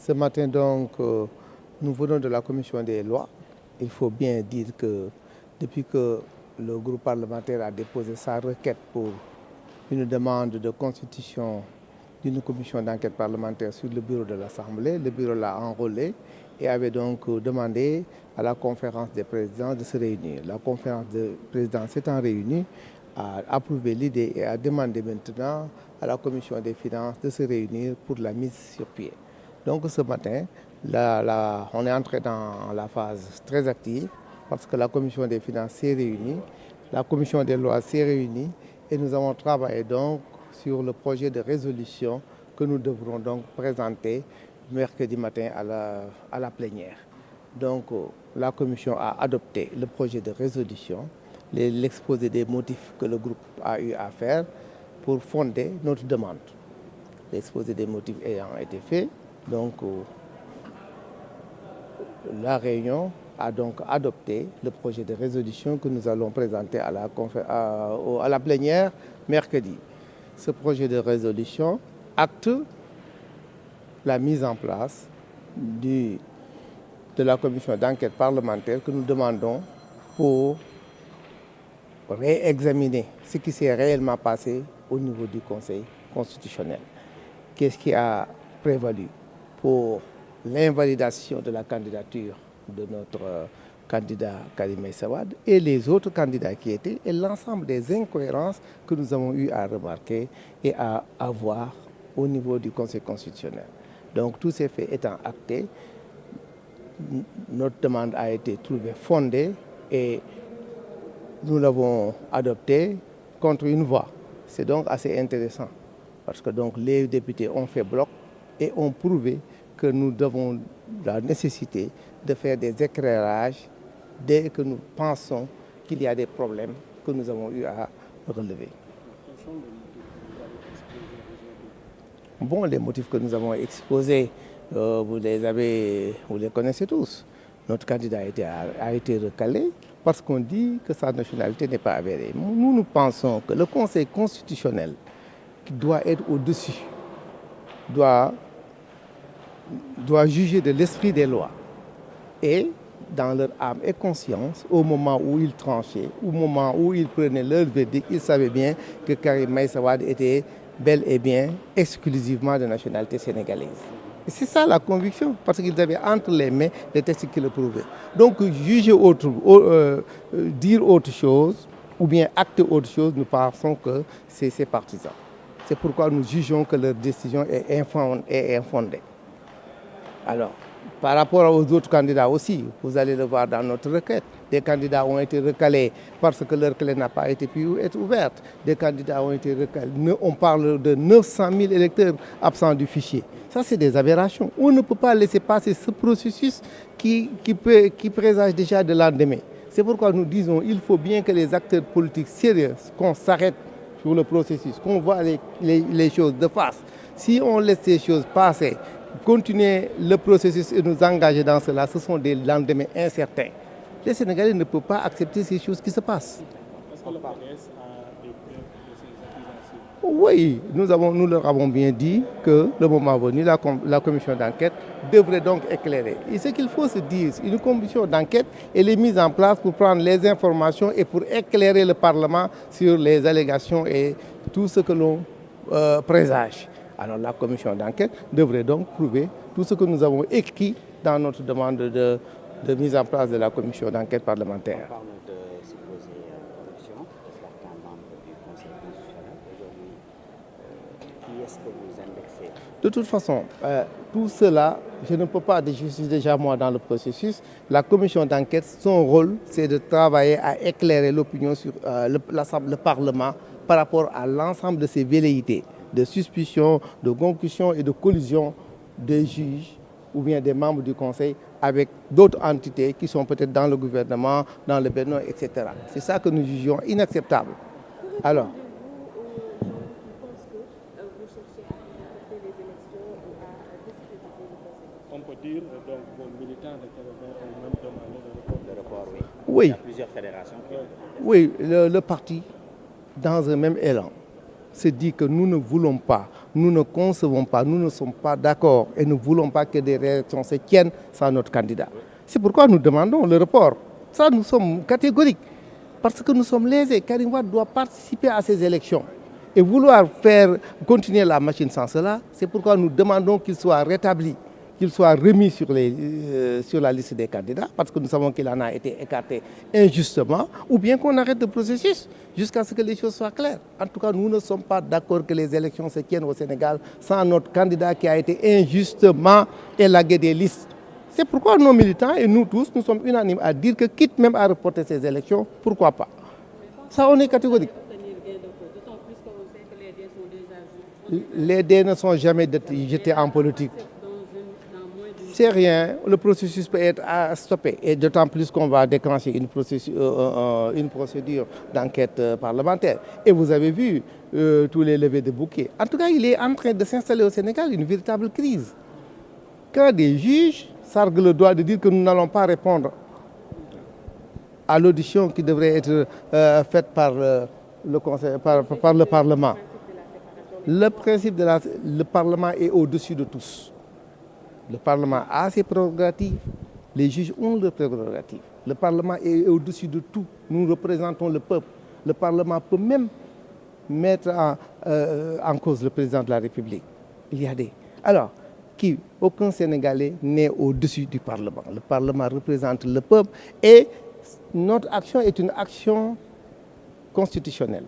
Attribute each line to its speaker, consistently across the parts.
Speaker 1: Ce matin, donc, nous venons de la commission des lois. Il faut bien dire que depuis que le groupe parlementaire a déposé sa requête pour une demande de constitution d'une commission d'enquête parlementaire sur le bureau de l'Assemblée, le bureau l'a enrôlé et avait donc demandé à la conférence des présidents de se réunir. La conférence des présidents s'étant réunie, a approuvé l'idée et a demandé maintenant à la commission des finances de se réunir pour la mise sur pied. Donc ce matin, on est entré dans la phase très active parce que la commission des finances s'est réunie, la commission des lois s'est réunie et nous avons travaillé donc sur le projet de résolution que nous devrons donc présenter mercredi matin à la plénière. Donc la commission a adopté le projet de résolution, l'exposé des motifs que le groupe a eu à faire pour fonder notre demande. L'exposé des motifs ayant été fait, donc la réunion a donc adopté le projet de résolution que nous allons présenter à la plénière mercredi. Ce projet de résolution acte la mise en place de la commission d'enquête parlementaire que nous demandons pour réexaminer ce qui s'est réellement passé au niveau du Conseil constitutionnel. Qu'est-ce qui a prévalu pour l'invalidation de la candidature de notre candidat Karim Meïssa Wade et les autres candidats qui étaient et l'ensemble des incohérences que nous avons eu à remarquer et à voir au niveau du Conseil constitutionnel. Donc tous ces faits étant actés, notre demande a été trouvée fondée et nous l'avons adoptée contre une voix. C'est donc assez intéressant parce que donc les députés ont fait bloc et ont prouvé que nous avons la nécessité de faire des éclairages dès que nous pensons qu'il y a des problèmes que nous avons eu à relever. Bon, les motifs que nous avons exposés, vous les connaissez tous. Notre candidat a été recalé parce qu'on dit que sa nationalité n'est pas avérée. Nous pensons que le Conseil constitutionnel, qui doit être au-dessus, doit juger de l'esprit des lois. Et dans leur âme et conscience, au moment où ils tranchaient, au moment où ils prenaient leur verdict, ils savaient bien que Karim Meïssa Wade était bel et bien exclusivement de nationalité sénégalaise. Et c'est ça la conviction, parce qu'ils avaient entre les mains les textes qui le prouvaient. Donc juger dire autre chose, ou bien acter autre chose, nous pensons que c'est partisan. C'est pourquoi nous jugeons que leur décision est infondée. Alors, par rapport aux autres candidats aussi, vous allez le voir dans notre requête. Des candidats ont été recalés parce que leur clé n'a pas pu être ouverte. Des candidats ont été recalés. On parle de 900 000 électeurs absents du fichier. Ça, c'est des aberrations. On ne peut pas laisser passer ce processus qui présage déjà de lendemain. C'est pourquoi nous disons qu'il faut bien que les acteurs politiques sérieux, qu'on s'arrête sur le processus, qu'on voit les choses de face. Si on laisse ces choses passer, continuer le processus et nous engager dans cela, ce sont des lendemains incertains. Les Sénégalais ne peuvent pas accepter ces choses qui se passent.
Speaker 2: Est-ce que le PDS a des preuves de ces accusations?
Speaker 1: Oui, nous leur avons bien dit que le moment venu, la commission d'enquête devrait donc éclairer. Et ce qu'il faut se dire, une commission d'enquête, elle est mise en place pour prendre les informations et pour éclairer le Parlement sur les allégations et tout ce que l'on présage. Alors la commission d'enquête devrait donc prouver tout ce que nous avons écrit dans notre demande de mise en place de la commission d'enquête parlementaire.
Speaker 3: On parle de supposée corruption de certains membres du Conseil constitutionnel. Aujourd'hui, qui est-ce que vous indexez?
Speaker 1: De toute façon, tout cela, je ne peux pas, je suis déjà moi dans le processus. La commission d'enquête, son rôle, c'est de travailler à éclairer l'opinion sur le Parlement par rapport à l'ensemble de ces velléités de suspicion, de concussion et de collusion des juges ou bien des membres du Conseil avec d'autres entités qui sont peut-être dans le gouvernement, dans le Bénin, etc. C'est ça que nous jugeons inacceptable. Alors,
Speaker 2: On peut dire donc vos militants de Kérémer ont même demandé
Speaker 3: Le report, oui.
Speaker 1: oui.
Speaker 3: Il y a plusieurs fédérations qui ont demandé.
Speaker 1: Oui, le parti, dans un même élan, se dit que nous ne voulons pas, nous ne concevons pas, nous ne sommes pas d'accord et ne voulons pas que des élections se tiennent sans notre candidat. C'est pourquoi nous demandons le report. Ça, nous sommes catégoriques. Parce que nous sommes lésés. Karim Wade doit participer à ces élections. Et vouloir faire continuer la machine sans cela, c'est pourquoi nous demandons qu'il soit rétabli, qu'il soit remis sur la liste des candidats, parce que nous savons qu'il en a été écarté injustement, ou bien qu'on arrête le processus jusqu'à ce que les choses soient claires. En tout cas, nous ne sommes pas d'accord que les élections se tiennent au Sénégal sans notre candidat qui a été injustement élagué des listes. C'est pourquoi nos militants et nous tous, nous sommes unanimes à dire que quitte même à reporter ces élections, pourquoi pas. Ça, on est catégorique. Les dés ne sont jamais jetés en politique. C'est rien, le processus peut être stoppé. Et d'autant plus qu'on va déclencher une procédure d'enquête parlementaire. Et vous avez vu tous les levées de bouquets. En tout cas, il est en train de s'installer au Sénégal une véritable crise. Quand des juges s'arguent le droit de dire que nous n'allons pas répondre à l'audition qui devrait être faite par le Parlement. Le principe le Parlement est au-dessus de tous. Le Parlement a ses prérogatives, les juges ont leurs prérogatives. Le Parlement est au-dessus de tout. Nous représentons le peuple. Le Parlement peut même mettre en cause le président de la République. Il y a des... Alors, aucun Sénégalais n'est au-dessus du Parlement. Le Parlement représente le peuple et notre action est une action constitutionnelle.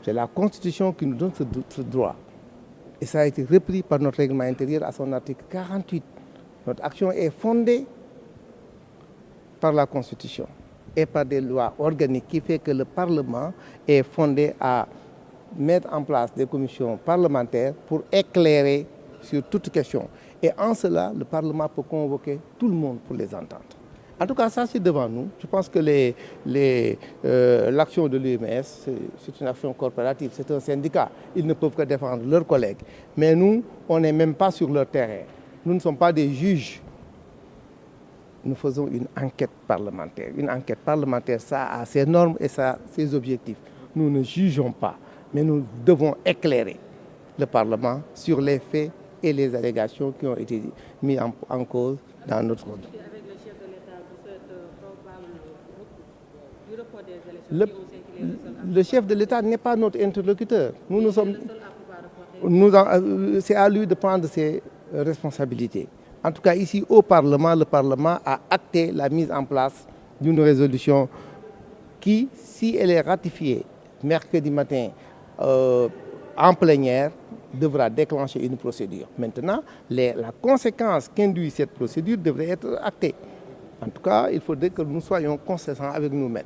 Speaker 1: C'est la Constitution qui nous donne ce droit. Et ça a été repris par notre règlement intérieur à son article 48. Notre action est fondée par la Constitution et par des lois organiques qui fait que le Parlement est fondé à mettre en place des commissions parlementaires pour éclairer sur toute question. Et en cela, le Parlement peut convoquer tout le monde pour les entendre. En tout cas, ça c'est devant nous. Je pense que l'action de l'UMS, c'est une action corporative, c'est un syndicat. Ils ne peuvent que défendre leurs collègues. Mais nous, on n'est même pas sur leur terrain. Nous ne sommes pas des juges. Nous faisons une enquête parlementaire. Une enquête parlementaire, ça a ses normes et ça a ses objectifs. Nous ne jugeons pas, mais nous devons éclairer le Parlement sur les faits et les allégations qui ont été mises en cause dans notre ordre. Le chef de l'État n'est pas notre interlocuteur. C'est à lui de prendre ses responsabilités. En tout cas, ici au Parlement, le Parlement a acté la mise en place d'une résolution qui, si elle est ratifiée mercredi matin en plénière, devra déclencher une procédure. Maintenant, la conséquence qu'induit cette procédure devrait être actée. En tout cas, il faudrait que nous soyons consistants avec nous-mêmes.